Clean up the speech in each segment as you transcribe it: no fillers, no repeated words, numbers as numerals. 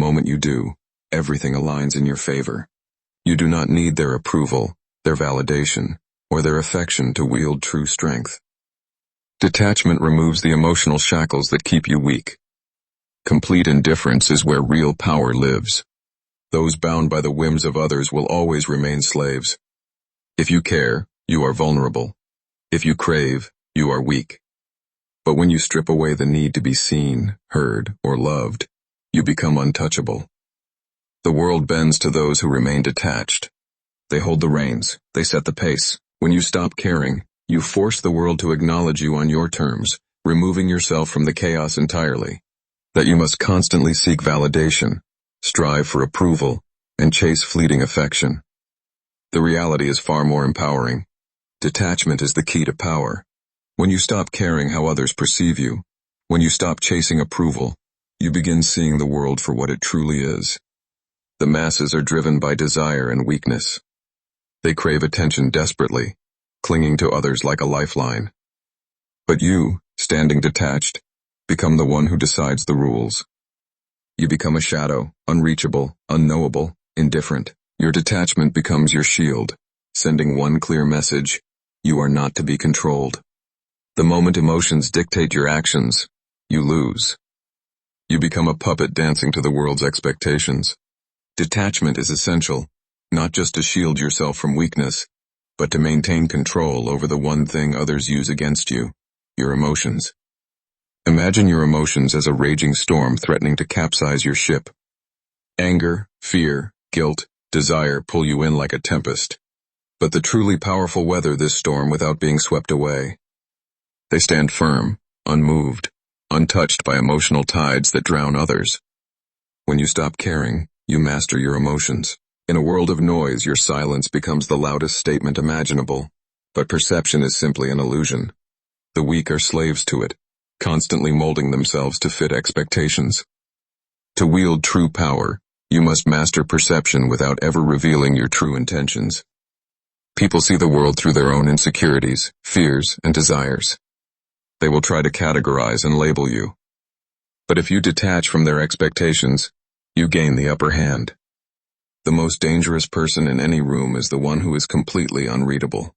moment you do, everything aligns in your favor. You do not need their approval, their validation, or their affection to wield true strength. Detachment removes the emotional shackles that keep you weak. Complete indifference is where real power lives. Those bound by the whims of others will always remain slaves. If you care, you are vulnerable. If you crave, you are weak. But when you strip away the need to be seen, heard, or loved, you become untouchable. The world bends to those who remain detached. They hold the reins, they set the pace. When you stop caring, you force the world to acknowledge you on your terms, removing yourself from the chaos entirely. That you must constantly seek validation, strive for approval, and chase fleeting affection. The reality is far more empowering. Detachment is the key to power. When you stop caring how others perceive you, when you stop chasing approval, you begin seeing the world for what it truly is. The masses are driven by desire and weakness. They crave attention desperately, clinging to others like a lifeline. But you, standing detached, become the one who decides the rules. You become a shadow, unreachable, unknowable, indifferent. Your detachment becomes your shield, sending one clear message: you are not to be controlled. The moment emotions dictate your actions, you lose. You become a puppet dancing to the world's expectations. Detachment is essential, not just to shield yourself from weakness, but to maintain control over the one thing others use against you: your emotions. Imagine your emotions as a raging storm threatening to capsize your ship. Anger, fear, guilt, desire pull you in like a tempest. But the truly powerful weather this storm without being swept away. They stand firm, unmoved, untouched by emotional tides that drown others. When you stop caring, you master your emotions. In a world of noise, your silence becomes the loudest statement imaginable. But perception is simply an illusion. The weak are slaves to it, constantly molding themselves to fit expectations. To wield true power, you must master perception without ever revealing your true intentions. People see the world through their own insecurities, fears, and desires. They will try to categorize and label you. But if you detach from their expectations, you gain the upper hand. The most dangerous person in any room is the one who is completely unreadable.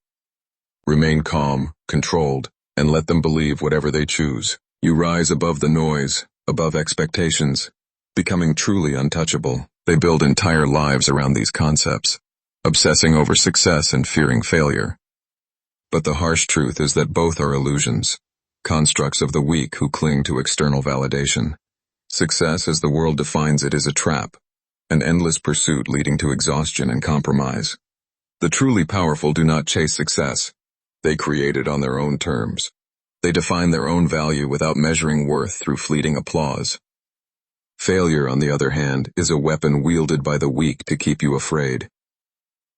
Remain calm, controlled, and let them believe whatever they choose. You rise above the noise, above expectations, becoming truly untouchable. They build entire lives around these concepts, obsessing over success and fearing failure. But the harsh truth is that both are illusions, constructs of the weak who cling to external validation. Success as the world defines it is a trap, an endless pursuit leading to exhaustion and compromise. The truly powerful do not chase success. They create it on their own terms. They define their own value without measuring worth through fleeting applause. Failure, on the other hand, is a weapon wielded by the weak to keep you afraid.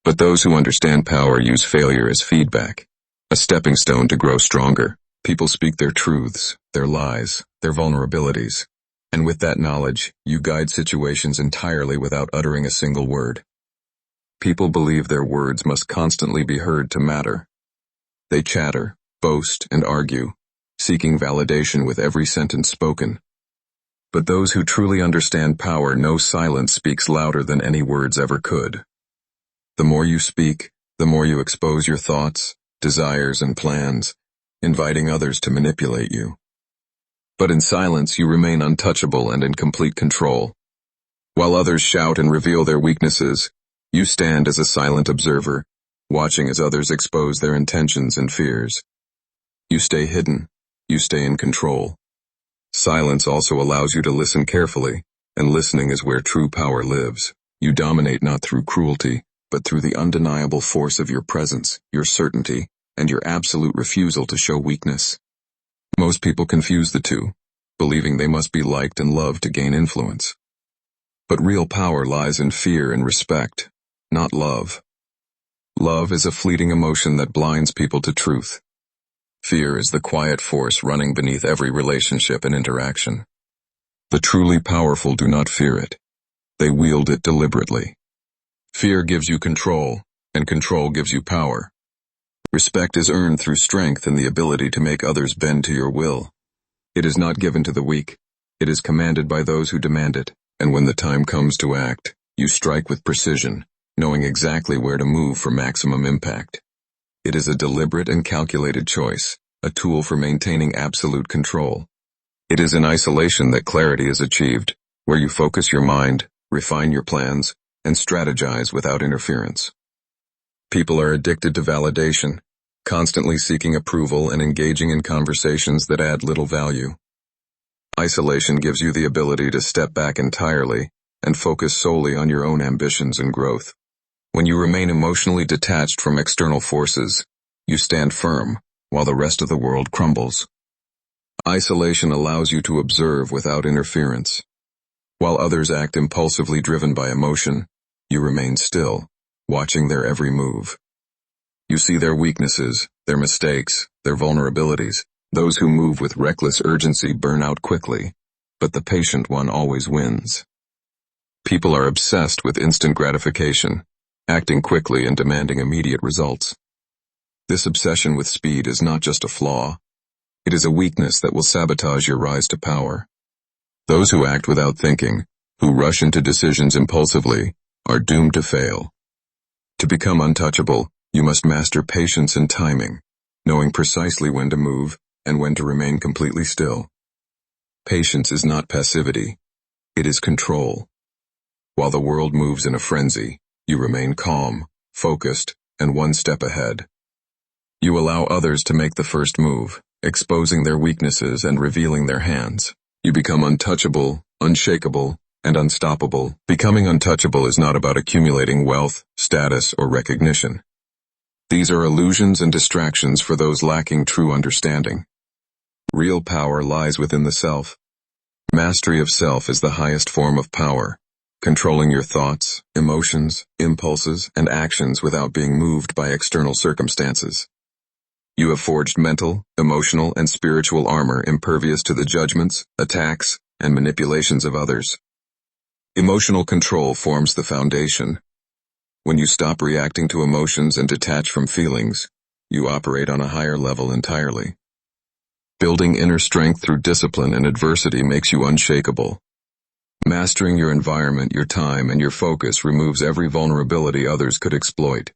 But those who understand power use failure as feedback, a stepping stone to grow stronger. People speak their truths, their lies, their vulnerabilities. And with that knowledge, you guide situations entirely without uttering a single word. People believe their words must constantly be heard to matter. They chatter, boast, and argue, seeking validation with every sentence spoken. But those who truly understand power know silence speaks louder than any words ever could. The more you speak, the more you expose your thoughts, desires, and plans, inviting others to manipulate you. But in silence you remain untouchable and in complete control. While others shout and reveal their weaknesses, you stand as a silent observer, watching as others expose their intentions and fears. You stay hidden, you stay in control. Silence also allows you to listen carefully, and listening is where true power lives. You dominate not through cruelty, but through the undeniable force of your presence, your certainty, and your absolute refusal to show weakness. Most people confuse the two, believing they must be liked and loved to gain influence. But real power lies in fear and respect, not love. Love is a fleeting emotion that blinds people to truth. Fear is the quiet force running beneath every relationship and interaction. The truly powerful do not fear it. They wield it deliberately. Fear gives you control, and control gives you power. Respect is earned through strength and the ability to make others bend to your will. It is not given to the weak. It is commanded by those who demand it. And when the time comes to act, you strike with precision, knowing exactly where to move for maximum impact. It is a deliberate and calculated choice, a tool for maintaining absolute control. It is in isolation that clarity is achieved, where you focus your mind, refine your plans, and strategize without interference. People are addicted to validation, constantly seeking approval and engaging in conversations that add little value. Isolation gives you the ability to step back entirely and focus solely on your own ambitions and growth. When you remain emotionally detached from external forces, you stand firm, while the rest of the world crumbles. Isolation allows you to observe without interference. While others act impulsively driven by emotion, you remain still, watching their every move. You see their weaknesses, their mistakes, their vulnerabilities. Those who move with reckless urgency burn out quickly, but the patient one always wins. People are obsessed with instant gratification, acting quickly and demanding immediate results. This obsession with speed is not just a flaw. It is a weakness that will sabotage your rise to power. Those who act without thinking, who rush into decisions impulsively, are doomed to fail. To become untouchable, you must master patience and timing, knowing precisely when to move and when to remain completely still. Patience is not passivity. It is control. While the world moves in a frenzy, you remain calm, focused, and one step ahead. You allow others to make the first move, exposing their weaknesses and revealing their hands. You become untouchable, unshakable, and unstoppable. Becoming untouchable is not about accumulating wealth, status, or recognition. These are illusions and distractions for those lacking true understanding. Real power lies within the self. Mastery of self is the highest form of power, controlling your thoughts, emotions, impulses, and actions without being moved by external circumstances. You have forged mental, emotional, and spiritual armor impervious to the judgments, attacks, and manipulations of others. Emotional control forms the foundation. When you stop reacting to emotions and detach from feelings, you operate on a higher level entirely. Building inner strength through discipline and adversity makes you unshakable. Mastering your environment, your time, and your focus removes every vulnerability others could exploit.